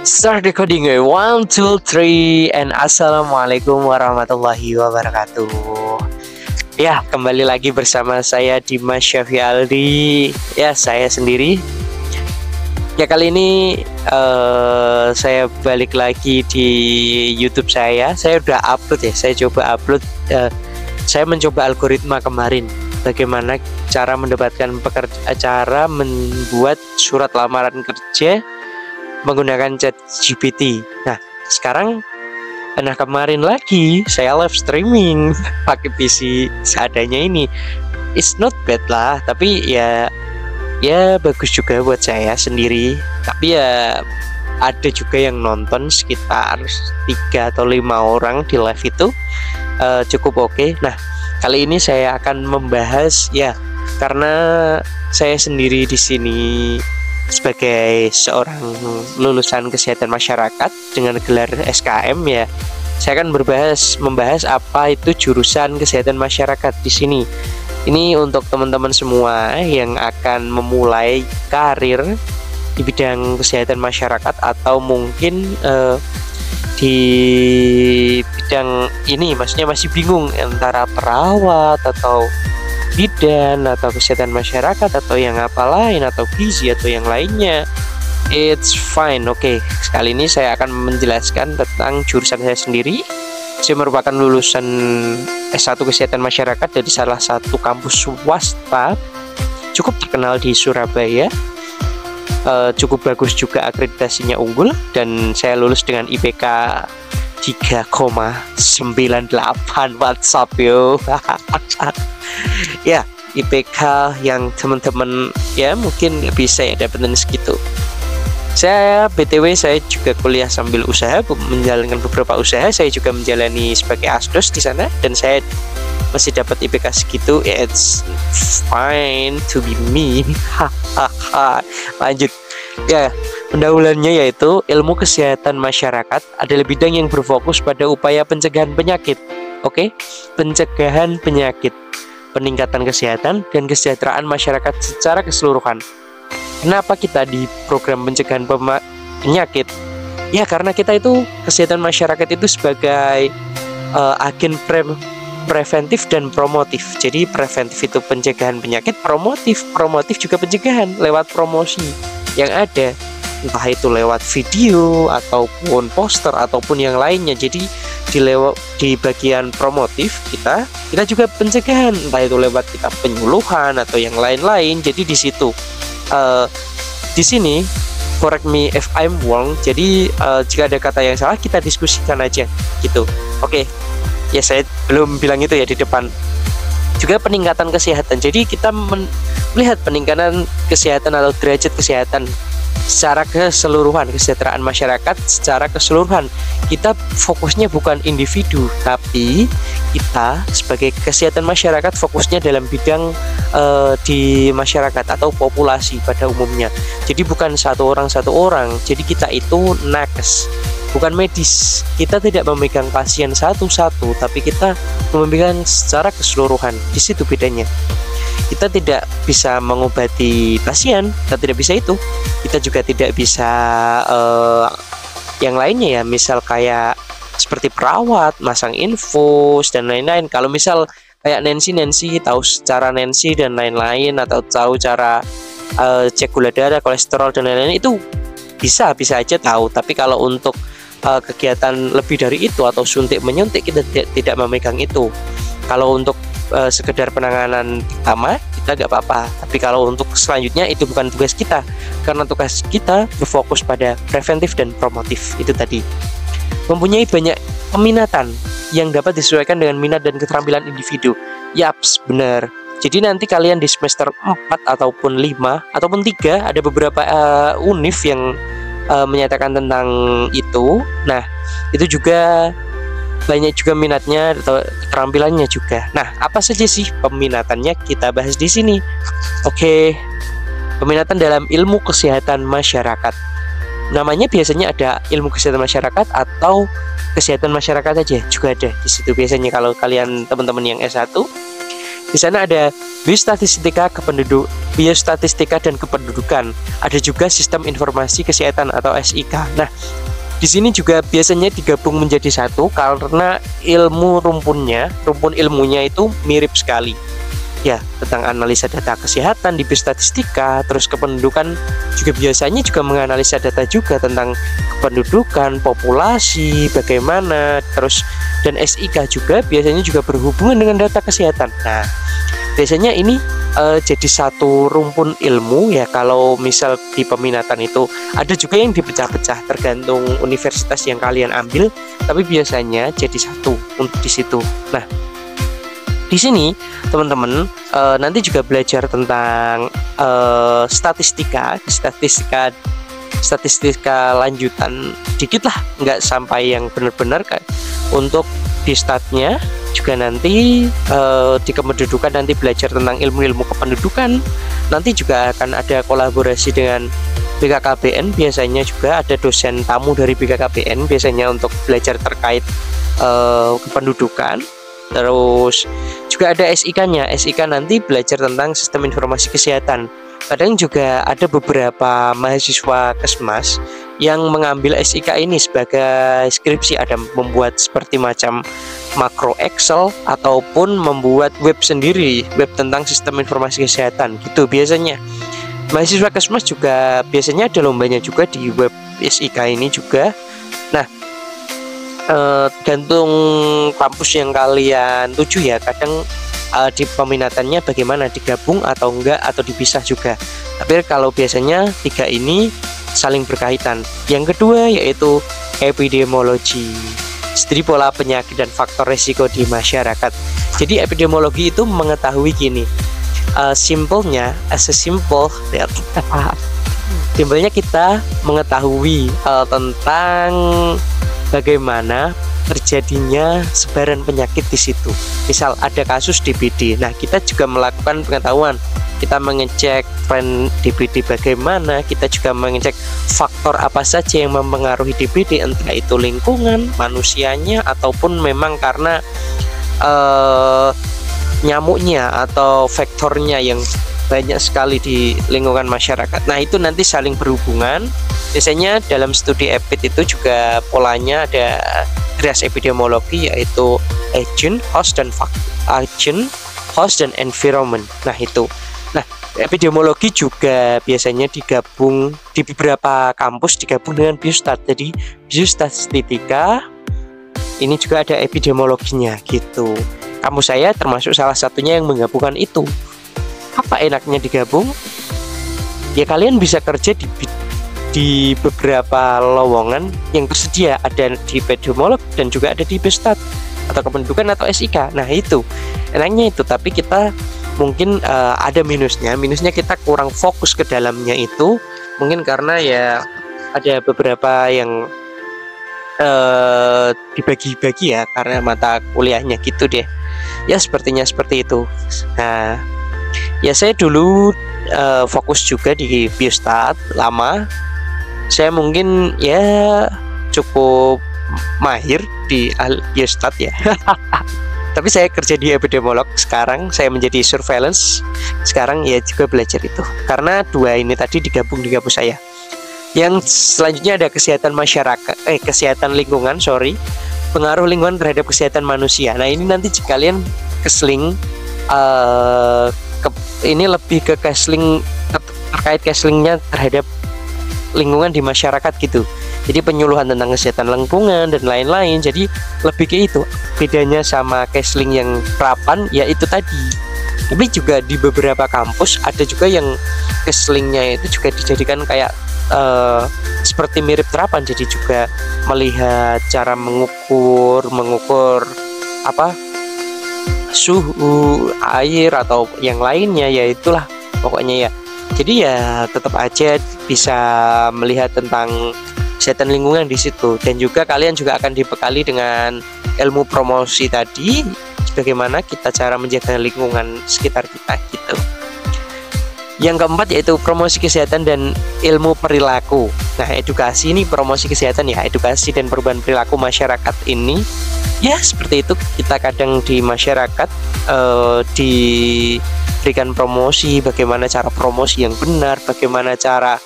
Start recording. 1, 2, 3 and assalamualaikum warahmatullahi wabarakatuh. Ya, kembali lagi bersama saya Dimas Syafi Aldi. Ya, saya sendiri. Ya, kali ini saya balik lagi di YouTube saya. Saya udah upload ya. Saya coba upload. Saya mencoba algoritma kemarin. Bagaimana cara mendapatkan cara membuat surat lamaran kerja menggunakan ChatGPT. Nah, sekarang kemarin lagi saya live streaming pakai PC seadanya ini. It's not bad lah, tapi ya bagus juga buat saya sendiri. Tapi ya ada juga yang nonton sekitar 3 atau 5 orang di live itu, cukup oke. Nah, kali ini saya akan membahas ya, karena saya sendiri di sini sebagai seorang lulusan kesehatan masyarakat dengan gelar SKM ya, saya akan membahas apa itu jurusan kesehatan masyarakat di sini. Ini untuk teman-teman semua yang akan memulai karir di bidang kesehatan masyarakat atau mungkin di bidang ini, maksudnya masih bingung antara perawat atau bidan atau kesehatan masyarakat atau yang apa lain atau gizi atau yang lainnya. It's fine. Oke, sekali ini saya akan menjelaskan tentang jurusan saya sendiri. Saya merupakan lulusan S1 Kesehatan Masyarakat dari salah satu kampus swasta cukup terkenal di Surabaya. Cukup bagus juga, akreditasinya unggul, dan saya lulus dengan IPK 3,98. WhatsApp yo. Ya, IPK yang teman-teman ya mungkin bisa ya dapetin segitu. Saya BTW saya juga kuliah sambil usaha, menjalankan beberapa usaha. Saya juga menjalani sebagai asdos di sana dan saya masih dapat IPK segitu. It's fine to be me. Lanjut. Ya, pendahuluannya yaitu ilmu kesehatan masyarakat adalah bidang yang berfokus pada upaya pencegahan penyakit. Oke, pencegahan penyakit, peningkatan kesehatan dan kesejahteraan masyarakat secara keseluruhan. Kenapa kita di program pencegahan penyakit? Ya, karena kita itu kesehatan masyarakat itu sebagai agen preventif dan promotif. Jadi preventif itu pencegahan penyakit, promotif juga pencegahan lewat promosi yang ada, entah itu lewat video ataupun poster ataupun yang lainnya. Jadi di bagian promotif kita juga pencegahan, entah itu lewat kita penyuluhan atau yang lain-lain. Jadi di situ di sini correct me if I'm wrong. Jadi jika ada kata yang salah kita diskusikan aja gitu. Oke. Ya, saya belum bilang itu ya di depan. Juga peningkatan kesehatan. Jadi kita melihat peningkatan kesehatan atau derajat kesehatan secara keseluruhan, kesejahteraan masyarakat secara keseluruhan. Kita fokusnya bukan individu, tapi kita sebagai kesehatan masyarakat fokusnya dalam bidang di masyarakat atau populasi pada umumnya. Jadi bukan satu orang. Jadi kita itu nakes, bukan medis. Kita tidak memegang pasien satu-satu, tapi kita memegang secara keseluruhan. Di situ bedanya. Kita tidak bisa mengobati pasien, kita tidak bisa itu. Kita juga tidak bisa yang lainnya ya, misal kayak seperti perawat, masang infus dan lain-lain. Kalau misal kayak Nancy tahu cara Nancy dan lain-lain, atau tahu cara cek gula darah, kolesterol dan lain-lain, itu bisa aja tahu. Tapi kalau untuk kegiatan lebih dari itu atau suntik menyuntik, kita tidak memegang itu. Kalau untuk sekedar penanganan pertama kita nggak apa-apa, tapi kalau untuk selanjutnya itu bukan tugas kita, karena tugas kita berfokus pada preventif dan promotif. Itu tadi mempunyai banyak peminatan yang dapat disesuaikan dengan minat dan keterampilan individu. Yaps, benar. Jadi nanti kalian di semester 4 ataupun 5 ataupun 3 ada beberapa univ yang menyatakan tentang itu. Nah, itu juga banyak juga minatnya atau keterampilannya juga. Nah, apa saja sih peminatannya? Kita bahas di sini. Oke. Peminatan dalam ilmu kesehatan masyarakat. Namanya biasanya ada ilmu kesehatan masyarakat atau kesehatan masyarakat aja juga ada di situ biasanya kalau kalian teman-teman yang S1. Di sana ada biostatistika biostatistika dan kependudukan. Ada juga sistem informasi kesehatan atau SIK. Nah, di sini juga biasanya digabung menjadi satu karena rumpun ilmunya itu mirip sekali. Ya, tentang analisa data kesehatan di biostatistika, terus kependudukan juga biasanya juga menganalisa data juga tentang kependudukan, populasi, bagaimana, terus dan SIK juga biasanya juga berhubungan dengan data kesehatan. Nah, biasanya ini jadi satu rumpun ilmu ya. Kalau misal di peminatan itu ada juga yang dipecah-pecah tergantung universitas yang kalian ambil, tapi biasanya jadi satu untuk di situ. Nah, di sini teman-teman nanti juga belajar tentang statistika lanjutan dikit lah, nggak sampai yang benar-benar untuk di statnya. Juga nanti di kependudukan nanti belajar tentang ilmu-ilmu kependudukan. Nanti juga akan ada kolaborasi dengan BKKBN, biasanya juga ada dosen tamu dari BKKBN biasanya untuk belajar terkait kependudukan. Terus juga ada SIK-nya. SIK nanti belajar tentang sistem informasi kesehatan. Kadang juga ada beberapa mahasiswa Kesmas yang mengambil SIK ini sebagai skripsi, ada membuat seperti macam makro Excel ataupun membuat web sendiri, web tentang sistem informasi kesehatan gitu. Biasanya mahasiswa Kesmas juga biasanya ada lombanya juga di web SIK ini juga. Nah, gantung kampus yang kalian tuju ya, kadang di peminatannya bagaimana, digabung atau enggak atau dipisah juga. Tapi kalau biasanya tiga ini saling berkaitan. Yang kedua yaitu epidemiologi, studi pola penyakit dan faktor risiko di masyarakat. Jadi epidemiologi itu mengetahui gini, simpelnya kita mengetahui tentang bagaimana terjadinya sebaran penyakit di situ. Misal ada kasus DBD, nah kita juga melakukan pengetahuan. Kita mengecek tren DBD bagaimana, kita juga mengecek faktor apa saja yang mempengaruhi DBD, entah itu lingkungan, manusianya, ataupun memang karena nyamuknya atau faktornya yang banyak sekali di lingkungan masyarakat. Nah, itu nanti saling berhubungan. Biasanya dalam studi EPID itu juga polanya ada trias epidemiologi, yaitu agent, host, dan environment. Nah, itu. Nah, epidemiologi juga biasanya digabung di beberapa kampus, digabung dengan biostat. Jadi biostatistika ini juga ada epidemiologinya gitu. Kampus saya termasuk salah satunya yang menggabungkan itu. Apa enaknya digabung? Ya kalian bisa kerja di beberapa lowongan yang tersedia, ada di epidemiolog dan juga ada di biostat atau kependudukan atau SIK. Nah, itu enaknya itu, tapi kita mungkin ada minusnya kita kurang fokus ke dalamnya itu, mungkin karena ya ada beberapa yang dibagi-bagi ya karena mata kuliahnya gitu deh ya, sepertinya seperti itu. Nah, ya saya dulu fokus juga di biostat lama. Saya mungkin ya cukup mahir di biostat ya. Tapi saya kerja di epidemiolog, sekarang saya menjadi surveillance. Sekarang ya juga belajar itu. Karena dua ini tadi digabung di kampus saya. Yang selanjutnya ada kesehatan masyarakat, kesehatan lingkungan, pengaruh lingkungan terhadap kesehatan manusia. Nah, ini nanti kalian kesling, ini lebih ke terkait keslingnya terhadap lingkungan di masyarakat gitu. Jadi penyuluhan tentang kesehatan lingkungan dan lain-lain. Jadi lebih ke itu. Bedanya sama kesling yang terapan ya itu tadi. Tapi juga di beberapa kampus ada juga yang keslingnya itu juga dijadikan kayak seperti mirip terapan. Jadi juga melihat cara mengukur apa suhu air atau yang lainnya, ya itulah pokoknya ya. Jadi ya tetap aja bisa melihat tentang kesehatan lingkungan di situ, dan juga kalian juga akan dibekali dengan ilmu promosi tadi, bagaimana kita cara menjaga lingkungan sekitar kita gitu. Yang keempat yaitu promosi kesehatan dan ilmu perilaku. Nah, edukasi ini promosi kesehatan ya, edukasi dan perubahan perilaku masyarakat ini ya seperti itu. Kita kadang di masyarakat diberikan promosi, bagaimana cara promosi yang benar, bagaimana cara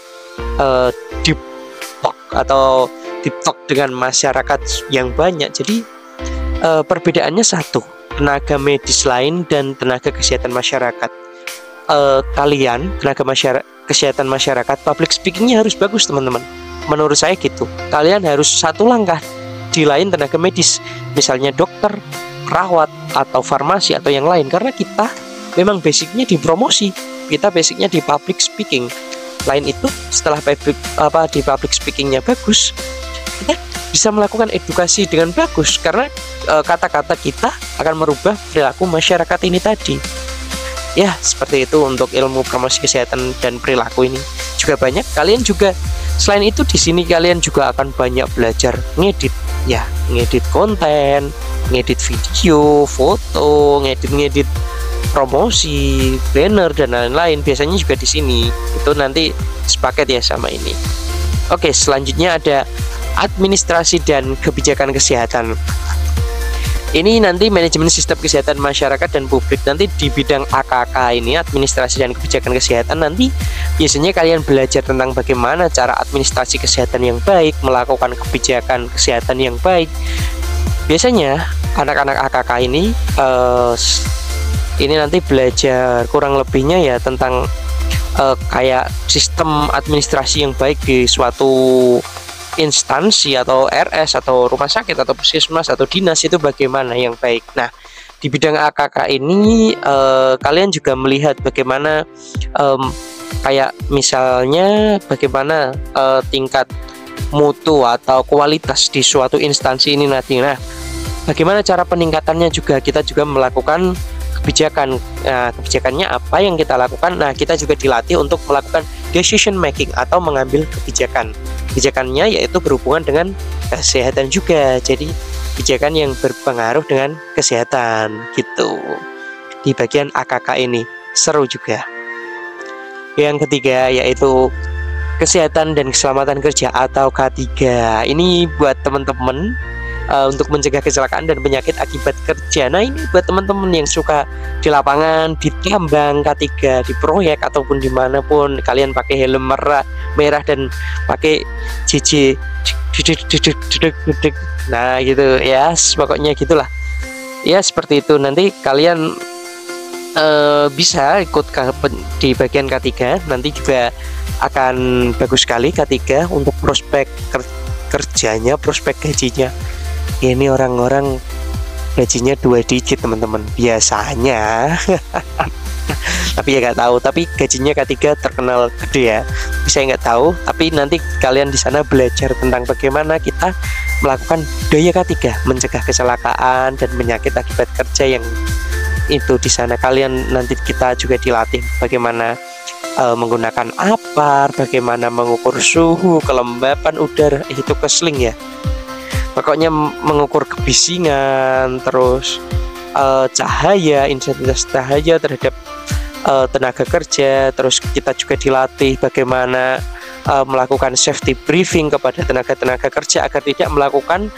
deep talk atau deep talk dengan masyarakat yang banyak. Jadi perbedaannya satu, tenaga medis lain dan tenaga kesehatan masyarakat. Kalian tenaga kesehatan masyarakat, public speakingnya harus bagus teman-teman. Menurut saya gitu. Kalian harus satu langkah di lain tenaga medis, misalnya dokter, perawat, atau farmasi atau yang lain. Karena kita memang basicnya di promosi, kita basicnya di public speaking. Lain itu setelah di public speakingnya bagus, kita bisa melakukan edukasi dengan bagus. Karena kata-kata kita akan merubah perilaku masyarakat ini tadi. Ya, seperti itu untuk ilmu promosi kesehatan dan perilaku ini. Juga banyak, kalian juga selain itu di sini kalian juga akan banyak belajar ngedit. Ya, ngedit konten, ngedit video, foto, ngedit promosi, banner dan lain-lain. Biasanya juga di sini. Itu nanti sepaket ya sama ini. Oke, selanjutnya ada administrasi dan kebijakan kesehatan. Ini nanti manajemen sistem kesehatan masyarakat dan publik. Nanti di bidang AKK ini, administrasi dan kebijakan kesehatan, nanti biasanya kalian belajar tentang bagaimana cara administrasi kesehatan yang baik, melakukan kebijakan kesehatan yang baik. Biasanya anak-anak AKK ini nanti belajar kurang lebihnya ya tentang kayak sistem administrasi yang baik di suatu instansi atau RS atau rumah sakit atau puskesmas atau dinas, itu bagaimana yang baik. Nah, di bidang AKK ini kalian juga melihat bagaimana kayak misalnya bagaimana tingkat mutu atau kualitas di suatu instansi ini nanti. Nah, bagaimana cara peningkatannya juga kita juga melakukan kebijakan. Nah, kebijakannya apa yang kita lakukan? Nah, kita juga dilatih untuk melakukan decision making atau mengambil kebijakan. Kebijakannya yaitu berhubungan dengan kesehatan juga. Jadi kebijakan yang berpengaruh dengan kesehatan gitu. Di bagian AKK ini seru juga. Yang ketiga yaitu kesehatan dan keselamatan kerja atau K3. Ini buat teman-teman untuk mencegah kecelakaan dan penyakit akibat kerja. Nah, ini buat teman-teman yang suka di lapangan, di tambang, K3, di proyek ataupun dimanapun, kalian pakai helm merah dan pakai JJ. Nah, gitu ya, pokoknya gitulah. Ya, seperti itu. Nanti kalian bisa ikut di bagian K3. Nanti juga akan bagus sekali K3 untuk prospek kerjanya, prospek gajinya. Ini orang-orang gajinya 2 digit teman-teman biasanya. Tapi ya nggak tahu. Tapi gajinya K3 terkenal gede ya. Saya nggak tahu. Tapi nanti kalian di sana belajar tentang bagaimana kita melakukan daya K3, mencegah kecelakaan dan penyakit akibat kerja yang itu di sana. Kalian nanti kita juga dilatih bagaimana menggunakan apar, bagaimana mengukur suhu, kelembapan udara, itu kesling ya. Pokoknya mengukur kebisingan, terus cahaya, intensitas cahaya terhadap tenaga kerja. Terus kita juga dilatih bagaimana melakukan safety briefing kepada tenaga-tenaga kerja agar tidak melakukan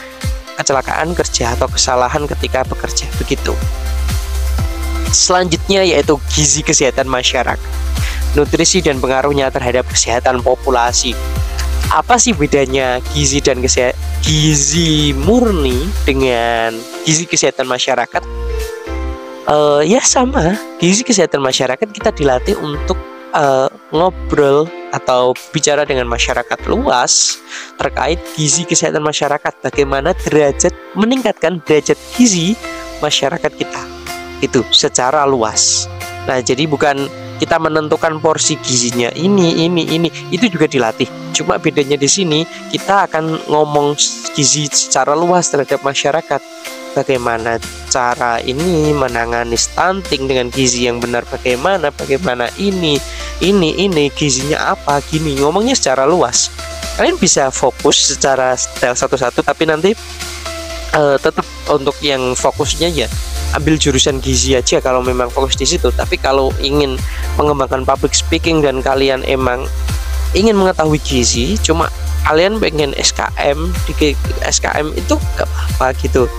kecelakaan kerja atau kesalahan ketika bekerja, begitu. Selanjutnya yaitu gizi kesehatan masyarakat, nutrisi dan pengaruhnya terhadap kesehatan populasi. Apa sih bedanya gizi dan gizi murni dengan gizi kesehatan masyarakat? Ya sama, gizi kesehatan masyarakat kita dilatih untuk ngobrol atau bicara dengan masyarakat luas terkait gizi kesehatan masyarakat, bagaimana meningkatkan derajat gizi masyarakat kita itu secara luas. Nah, jadi bukan kita menentukan porsi gizinya ini itu juga dilatih. Cuma bedanya di sini kita akan ngomong gizi secara luas terhadap masyarakat. Bagaimana cara ini menangani stunting dengan gizi yang benar, bagaimana ini gizinya apa, gini ngomongnya secara luas. Kalian bisa fokus secara detail satu-satu, tapi nanti tetap untuk yang fokusnya ya ambil jurusan gizi aja kalau memang fokus di situ. Tapi kalau ingin mengembangkan public speaking dan kalian emang ingin mengetahui gizi, cuma kalian pengen SKM di SKM itu gak apa-apa gitu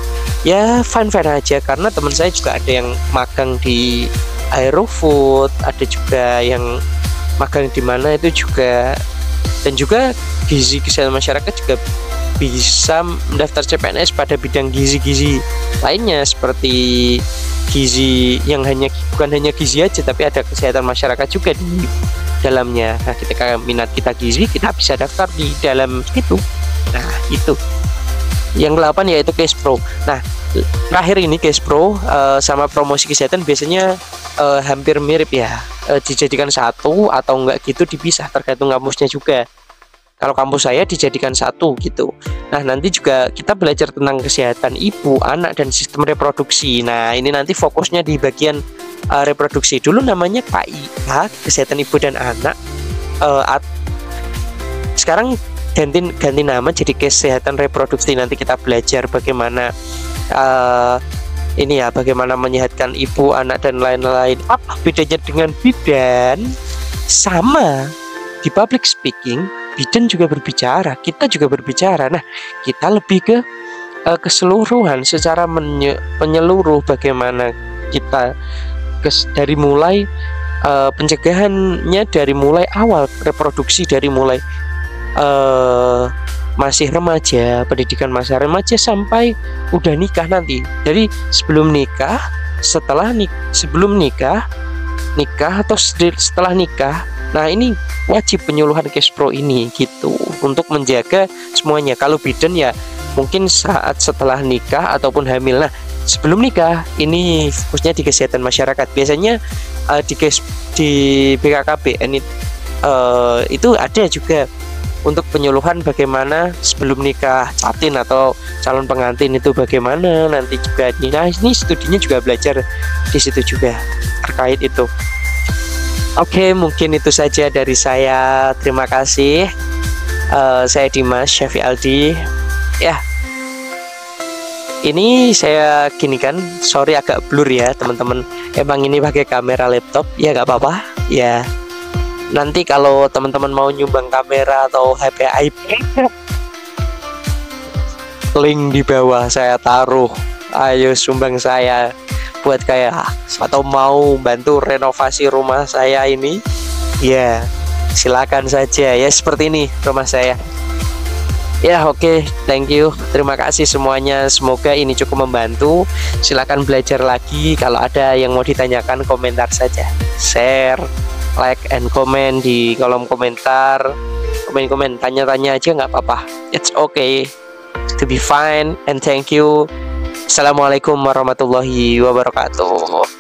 ya, fine aja. Karena teman saya juga ada yang magang di Aerofood, ada juga yang magang di mana itu juga, dan juga gizi kesehatan masyarakat juga bisa mendaftar CPNS pada bidang gizi-gizi lainnya, seperti gizi yang bukan hanya gizi aja, tapi ada kesehatan masyarakat juga di dalamnya. Nah, ketika minat kita gizi, kita bisa daftar di dalam itu. Nah, itu yang 8 yaitu Case Pro. Nah, terakhir ini Case Pro sama promosi kesehatan biasanya hampir mirip ya, dijadikan satu atau enggak gitu, dipisah tergantung kampusnya juga. Kalau kampus saya dijadikan satu gitu. Nah, nanti juga kita belajar tentang kesehatan ibu, anak, dan sistem reproduksi. Nah, ini nanti fokusnya di bagian reproduksi. Dulu namanya KIA, kesehatan ibu dan anak. Sekarang ganti nama jadi kesehatan reproduksi. Nanti kita belajar bagaimana bagaimana menyehatkan ibu, anak, dan lain-lain. Apa bedanya dengan bidan? Sama, di public speaking bidan juga berbicara, kita juga berbicara. Nah, kita lebih ke keseluruhan, secara menyeluruh, bagaimana kita dari mulai pencegahannya, dari mulai awal reproduksi, dari mulai masih remaja, pendidikan masa remaja sampai udah nikah nanti. Jadi sebelum nikah, sebelum nikah atau setelah nikah. Nah, ini wajib penyuluhan Case Pro ini gitu, untuk menjaga semuanya. Kalau bidan ya mungkin saat setelah nikah ataupun hamil. Nah, sebelum nikah ini fokusnya di kesehatan masyarakat. Biasanya di BKKBN itu ada juga untuk penyuluhan bagaimana sebelum nikah, catin atau calon pengantin itu bagaimana nanti juga. Nah, ini studinya juga belajar di situ juga terkait itu. Oke, mungkin itu saja dari saya. Terima kasih. Saya Dimas Syafi Aldi. Ya, ini saya gini kan, sorry agak blur ya teman-teman. Emang ini pakai kamera laptop, ya nggak apa-apa. Ya, nanti kalau teman-teman mau nyumbang kamera atau HP iPad, link di bawah saya taruh. Ayo sumbang saya buat kayak atau mau bantu renovasi rumah saya ini, ya silakan saja ya. Seperti ini rumah saya ya. Oke, thank you, terima kasih semuanya, semoga ini cukup membantu. Silakan belajar lagi, kalau ada yang mau ditanyakan komentar saja, share, like, and comment di kolom komentar. Komen tanya-tanya aja nggak apa-apa, it's okay to be fine, and thank you. Assalamualaikum warahmatullahi wabarakatuh.